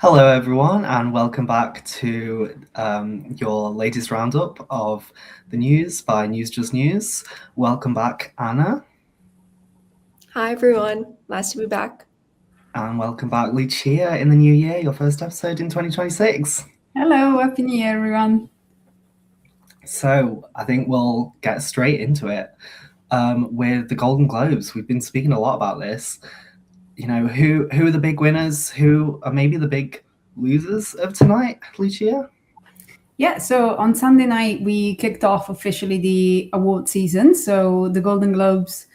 Hello, everyone, and welcome back to your latest roundup of the news by News Just News. Welcome back, Anna, Hi everyone, nice to be back. and welcome back, Lucia, in the new year, your first episode in 2026. Hello, Happy New Year, everyone. So, I think we'll get straight into it with the Golden Globes. We've been speaking a lot about this. You know, who are the big winners? Who are maybe the big losers of tonight, Lucia? Yeah, so on Sunday night, we kicked off officially the award season. So the Golden Globes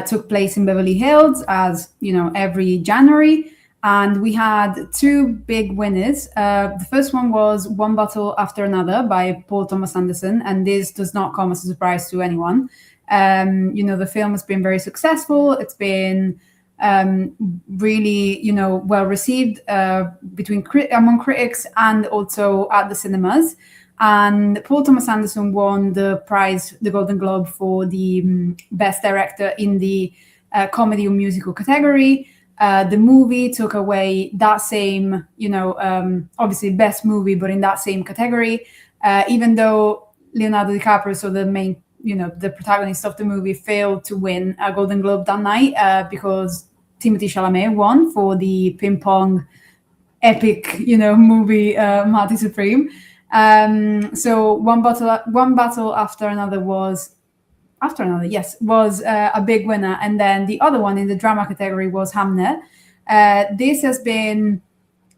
took place in Beverly Hills, as you know, every January. And we had two big winners. The first one was One Bottle After Another by Paul Thomas Anderson. And this does not come as a surprise to anyone. The film has been very successful. It's been really, well received among critics and also at the cinemas. And Paul Thomas Anderson won the prize, the Golden Globe, for the best director in the comedy or musical category. The movie took away that same, obviously best movie, but in that same category, even though Leonardo DiCaprio, so the main, the protagonist of the movie, failed to win a Golden Globe that night because Timothée Chalamet won for the ping pong epic, movie Marty Supreme. So one battle after another was a big winner, and then the other one in the drama category was Hamnet. This has been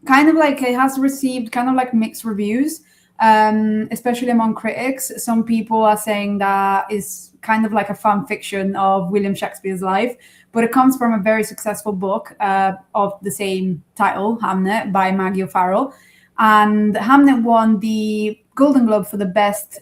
it has received kind of like mixed reviews, especially among critics. Some people are saying that is kind of like a fan fiction of William Shakespeare's life, but it comes from a very successful book of the same title, Hamnet, by Maggie O'Farrell. And Hamnet won the Golden Globe for the best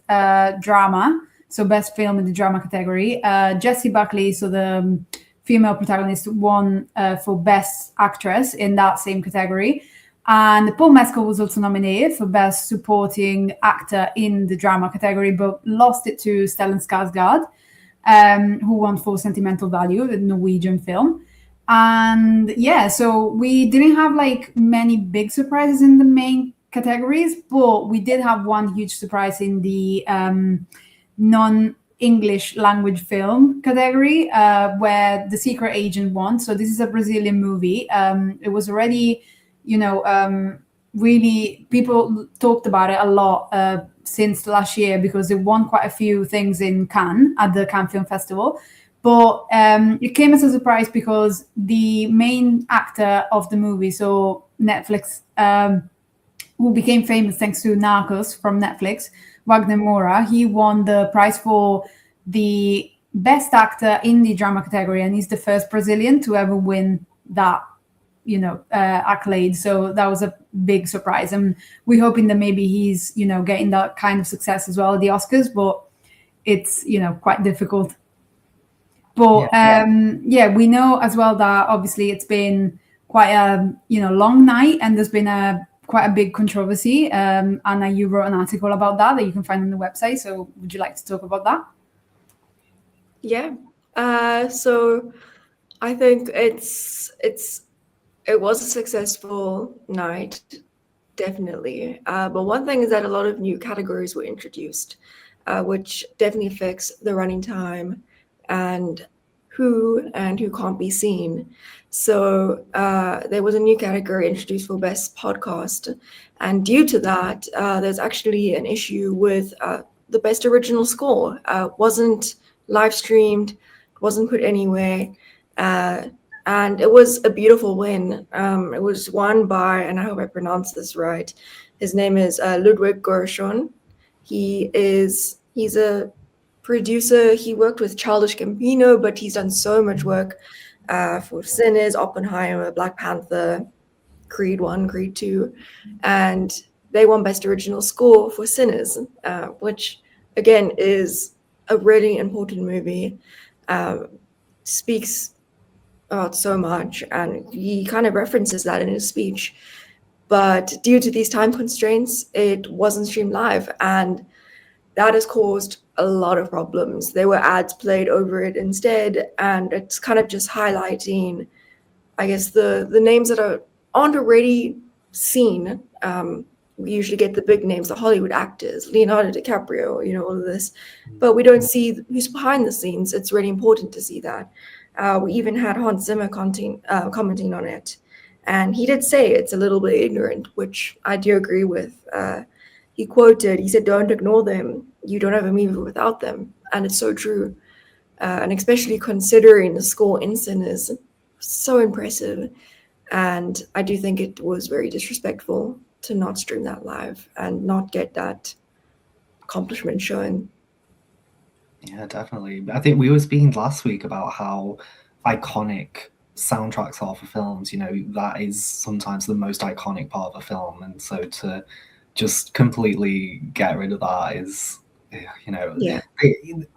drama, so best film in the drama category. Jessie Buckley, so the female protagonist, won for best actress in that same category. And Paul Mescal was also nominated for Best Supporting Actor in the drama category, but lost it to Stellan Skarsgård, who won for Sentimental Value, the Norwegian film. And yeah, so we didn't have like many big surprises in the main categories, but we did have one huge surprise in the non-English language film category, where The Secret Agent won. So this is a Brazilian movie. It was already, really, people talked about it a lot since last year because it won quite a few things in Cannes at the Cannes Film Festival. But it came as a surprise because the main actor of the movie, so Netflix, who became famous thanks to Narcos from Netflix, Wagner Moura, he won the prize for the best actor in the drama category, and he's the first Brazilian to ever win that accolade. So that was a big surprise, and we're hoping that maybe he's getting that kind of success as well at the Oscars, but it's quite difficult. But we know as well that obviously it's been quite a long night, and there's been quite a big controversy. Anna, you wrote an article about that you can find on the website, so would you like to talk about that? Yeah. So I think it was a successful night, definitely. But one thing is that a lot of new categories were introduced, which definitely affects the running time and who can't be seen. So there was a new category introduced for Best Podcast. And due to that, there's actually an issue with the Best Original Score. Wasn't live streamed, wasn't put anywhere. And it was a beautiful win. It was won by, and I hope I pronounced this right, his name is Ludwig Göransson. He's a producer. He worked with Childish Gambino, but he's done so much work for Sinners, Oppenheimer, Black Panther, Creed 1, Creed 2, and they won Best Original Score for Sinners, which again is a really important movie. Speaks about so much, and he kind of references that in his speech. But due to these time constraints, it wasn't streamed live, and that has caused a lot of problems. There were ads played over it instead, and it's kind of just highlighting, I guess, the names that aren't already scene, we usually get the big names, the Hollywood actors, Leonardo DiCaprio, all of this, but we don't see who's behind the scenes. It's really important to see that. We even had Hans Zimmer commenting on it, and he did say it's a little bit ignorant, which I do agree with. He said, "Don't ignore them. You don't have a movie without them," and it's so true. And especially considering the score in Sin is so impressive. And I do think it was very disrespectful to not stream that live and not get that accomplishment shown. Yeah, definitely. I think we were speaking last week about how iconic soundtracks are for films. That is sometimes the most iconic part of a film, and so to just completely get rid of that is, Yeah.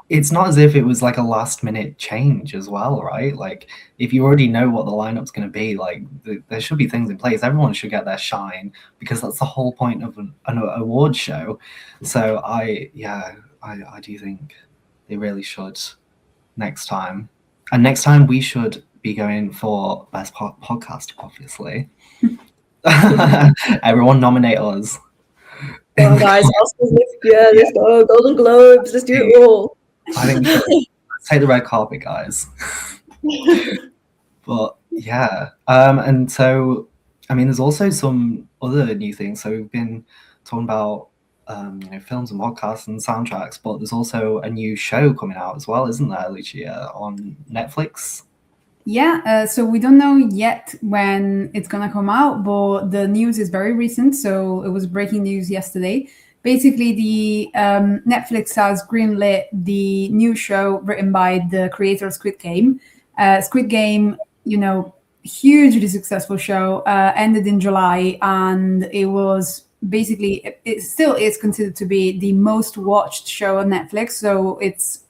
it's not as if it was like a last minute change as well, right? Like, if you already know what the lineup's going to be, like there should be things in place. Everyone should get their shine, because that's the whole point of an award show. So I do think they really should next time. And next time we should be going for best podcast, obviously. Everyone nominate us. Come on, guys, Oscars next year. Let's go. Golden Globes. Let's do it all. I think we should. Let's take the red carpet, guys. But yeah, and so there's also some other new things. So we've been talking about films and podcasts and soundtracks, but there's also a new show coming out as well, isn't there, Lucia, on Netflix? Yeah, so we don't know yet when it's gonna come out, but the news is very recent. So it was breaking news yesterday. Basically, the Netflix has greenlit the new show written by the creator of Squid Game. Squid Game, hugely successful show, ended in July, and it was basically, it still is considered to be the most watched show on Netflix. So it's,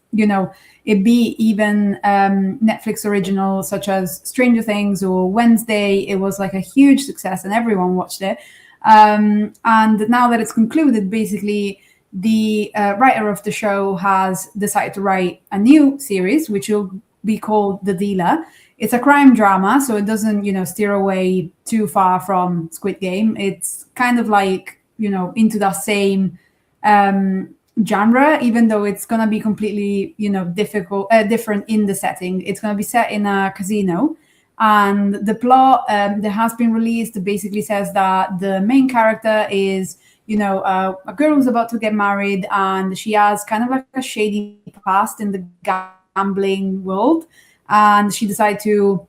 it be even Netflix originals such as Stranger Things or Wednesday. It was like a huge success and everyone watched it. And now that it's concluded, basically the writer of the show has decided to write a new series, which will be called The Dealer. It's a crime drama, so it doesn't, steer away too far from Squid Game. It's kind of like, into that same genre, even though it's gonna be completely, different in the setting. It's gonna be set in a casino, and the plot that has been released basically says that the main character is, a girl who's about to get married, and she has kind of like a shady past in the gambling world, and she decided to,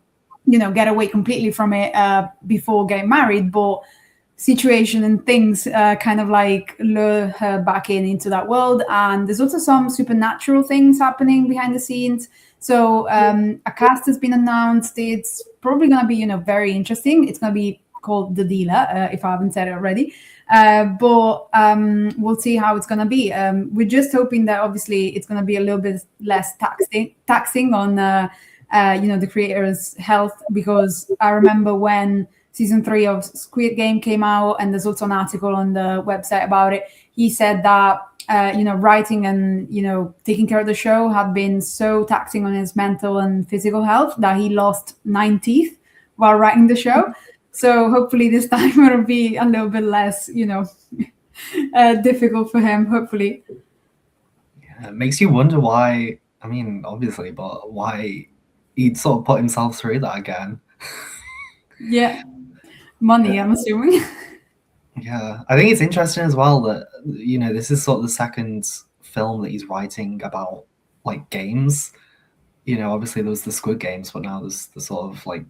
get away completely from it before getting married, but situation and things kind of like lure her back into that world. And there's also some supernatural things happening behind the scenes. So a cast has been announced. It's probably going to be, very interesting. It's going to be called The Dealer, if I haven't said it already. But we'll see how it's going to be. We're just hoping that obviously it's going to be a little bit less taxing on, the creator's health, because I remember when season 3 of Squid Game came out, and there's also an article on the website about it. He said that, writing and, taking care of the show had been so taxing on his mental and physical health that he lost 9 teeth while writing the show. So hopefully this time it'll be a little bit less, difficult for him, hopefully. Yeah, it makes you wonder why, obviously, but why he'd sort of put himself through that again. Yeah. Money, I'm assuming. Yeah, I think it's interesting as well that, this is sort of the second film that he's writing about, like, games. Obviously there was the Squid Games, but now there's the sort of, like,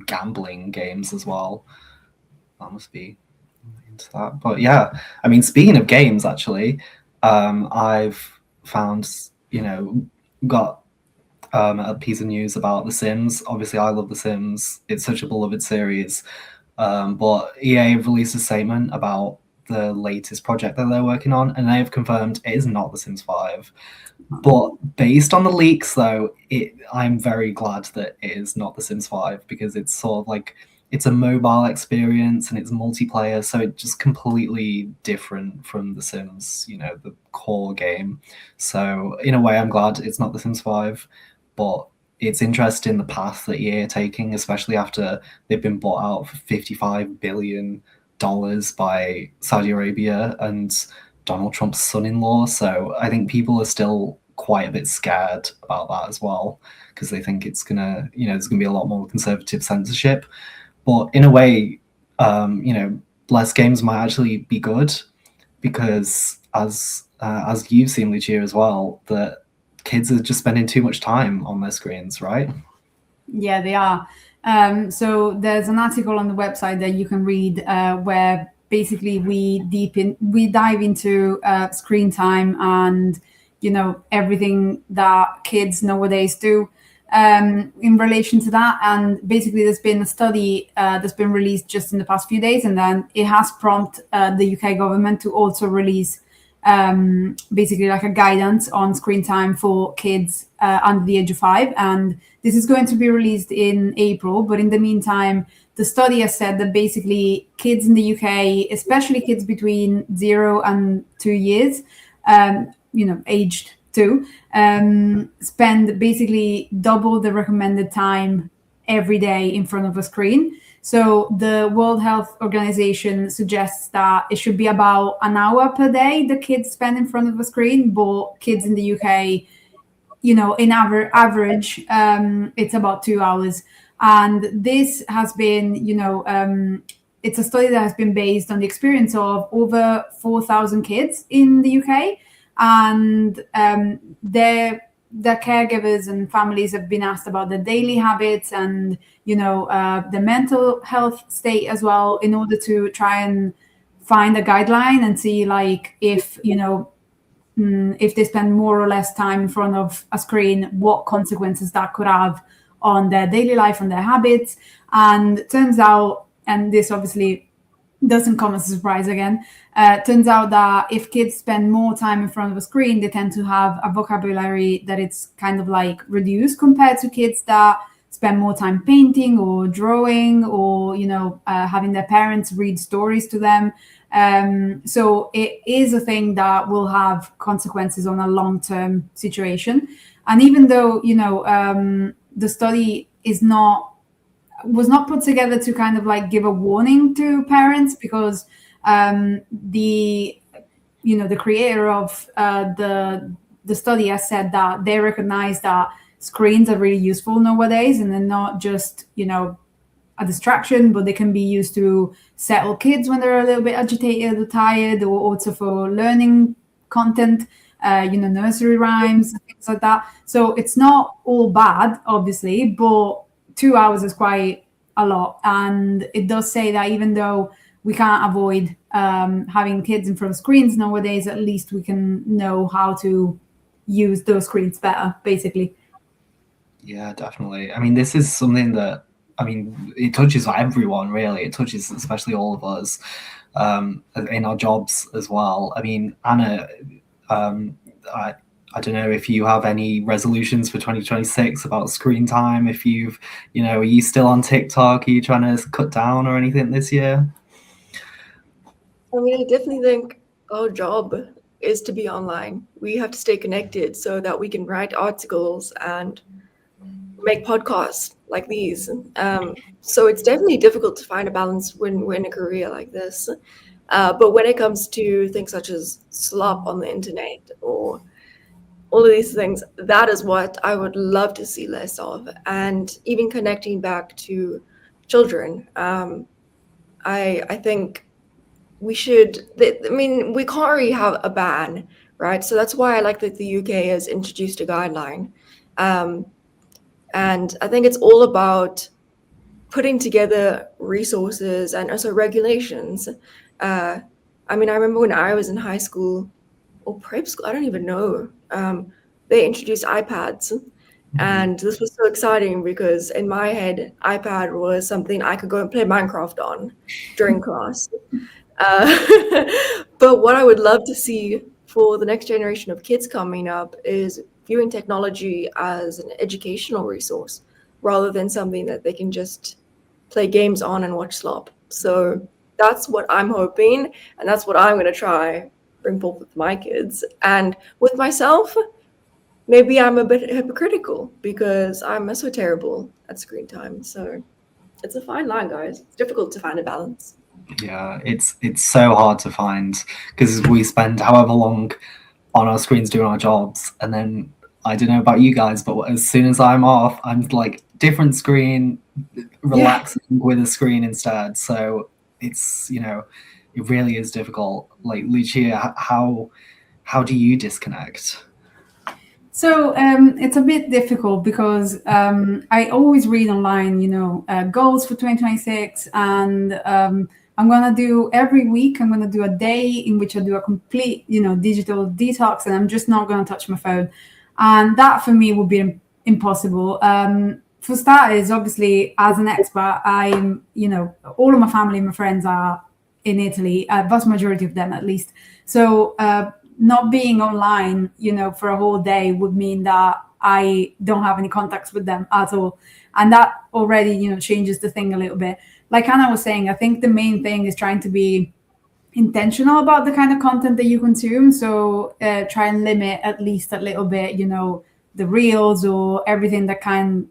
gambling games as well. That must be into that. But yeah, speaking of games, actually, I've found, got a piece of news about The Sims. Obviously, I love The Sims. It's such a beloved series. But EA have released a statement about the latest project that they're working on, and they have confirmed it is not The Sims 5. But based on the leaks, though, I'm very glad that it is not The Sims 5, because it's sort of like, it's a mobile experience and it's multiplayer, so it's just completely different from The Sims, the core game. So in a way, I'm glad it's not The Sims 5, but it's interesting the path that EA are taking, especially after they've been bought out for $55 billion by Saudi Arabia and Donald Trump's son-in-law. So I think people are still quite a bit scared about that as well, because they think it's gonna, there's gonna be a lot more conservative censorship. But in a way, less games might actually be good, because as you've seen, Lucia, as well, that kids are just spending too much time on their screens, right? Yeah, they are. So there's an article on the website that you can read where basically we dive into screen time and everything that kids nowadays do in relation to that. And basically, there's been a study that's been released just in the past few days, and then it has prompted the UK government to also release basically like a guidance on screen time for kids under the age of 5. And this is going to be released in April. But in the meantime, the study has said that basically kids in the UK, especially kids between 0 and 2 years, aged 2, spend basically double the recommended time every day in front of a screen. So the World Health Organization suggests that it should be about an hour per day the kids spend in front of a screen, but kids in the UK, in average, it's about 2 hours. And this has been, it's a study that has been based on the experience of over 4,000 kids in the UK. And their caregivers and families have been asked about their daily habits and the mental health state as well, in order to try and find a guideline and see like if they spend more or less time in front of a screen, what consequences that could have on their daily life, on their habits. And it turns out, and this obviously doesn't come as a surprise again, turns out that if kids spend more time in front of a screen, they tend to have a vocabulary that it's kind of like reduced compared to kids that spend more time painting or drawing or having their parents read stories to them. So it is a thing that will have consequences on a long-term situation. And even though the study was not put together to kind of like give a warning to parents, because the creator of the study has said that they recognize that screens are really useful nowadays, and they're not just a distraction, but they can be used to settle kids when they're a little bit agitated or tired, or also for learning content, nursery rhymes and things like that. So it's not all bad, obviously, but 2 hours is quite a lot. And it does say that even though we can't avoid having kids in front of screens nowadays, at least we can know how to use those screens better, basically. Yeah, definitely. I mean, this is something that, it touches everyone, really. It touches especially all of us in our jobs as well. I mean, Anna, I don't know if you have any resolutions for 2026 about screen time. If you've, are you still on TikTok? Are you trying to cut down or anything this year? I definitely think our job is to be online. We have to stay connected so that we can write articles and make podcasts like these. So it's definitely difficult to find a balance when we're in a career like this. But when it comes to things such as slop on the internet or all of these things, that is what I would love to see less of. And even connecting back to children, I think we should, we can't really have a ban, right? So that's why I like that the UK has introduced a guideline. And I think it's all about putting together resources and also regulations. I remember when I was in high school or prep school, I don't even know, they introduced iPads. And this was so exciting because in my head, iPad was something I could go and play Minecraft on during class. But what I would love to see for the next generation of kids coming up is viewing technology as an educational resource rather than something that they can just play games on and watch slop. So that's what I'm hoping, and that's what I'm going to try bring forth with my kids. And with myself, maybe I'm a bit hypocritical because I'm so terrible at screen time. So it's a fine line, guys. It's difficult to find a balance. Yeah, it's so hard to find because we spend however long on our screens doing our jobs, and then I don't know about you guys, but as soon as I'm off, I'm like different screen, relaxing with a screen instead. So it's it really is difficult. Like Lucia, how do you disconnect? So it's a bit difficult because I always read online, goals for 2026, and I'm gonna do every week. I'm gonna do a day in which I do a complete, digital detox, and I'm just not gonna touch my phone. And that for me would be impossible. For starters, obviously, as an expat, I'm, all of my family, my friends are in Italy, vast majority of them at least. So not being online, for a whole day would mean that I don't have any contacts with them at all. And that already, changes the thing a little bit. Like Anna was saying, I think the main thing is trying to be intentional about the kind of content that you consume. So try and limit at least a little bit, the reels or everything that can,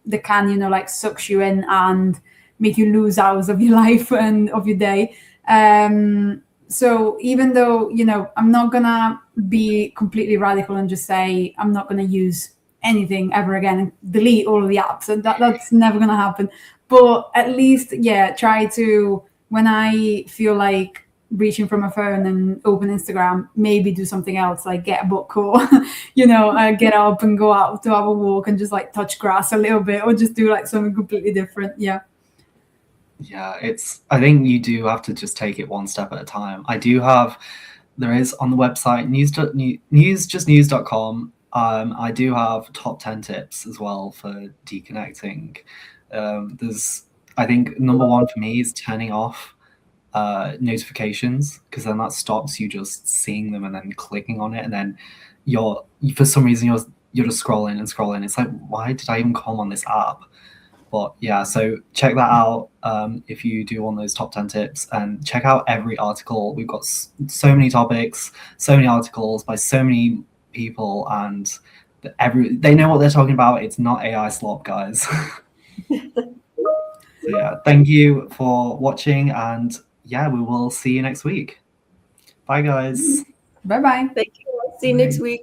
like sucks you in and make you lose hours of your life and of your day. So even though, I'm not gonna be completely radical and just say I'm not gonna use anything ever again and delete all of the apps, and that's never gonna happen. But at least, try to, when I feel like reaching for my phone and open Instagram, maybe do something else, like get a book or, get up and go out to have a walk and just like touch grass a little bit, or just do like something completely different. Yeah. Yeah, I think you do have to just take it one step at a time. There is on the website newsjustnews.com. I do have top 10 tips as well for deconnecting. I think number one for me is turning off notifications, because then that stops you just seeing them and then clicking on it, and then for some reason you're just scrolling and scrolling. It's like, why did I even come on this app? But yeah, so check that out if you do want those top 10 tips, and check out every article. We've got so many topics, so many articles by so many people, and they know what they're talking about. It's not AI slop, guys. So yeah, thank you for watching, and yeah, we will see you next week. Bye, guys. Bye-bye. Thank you. See you next week.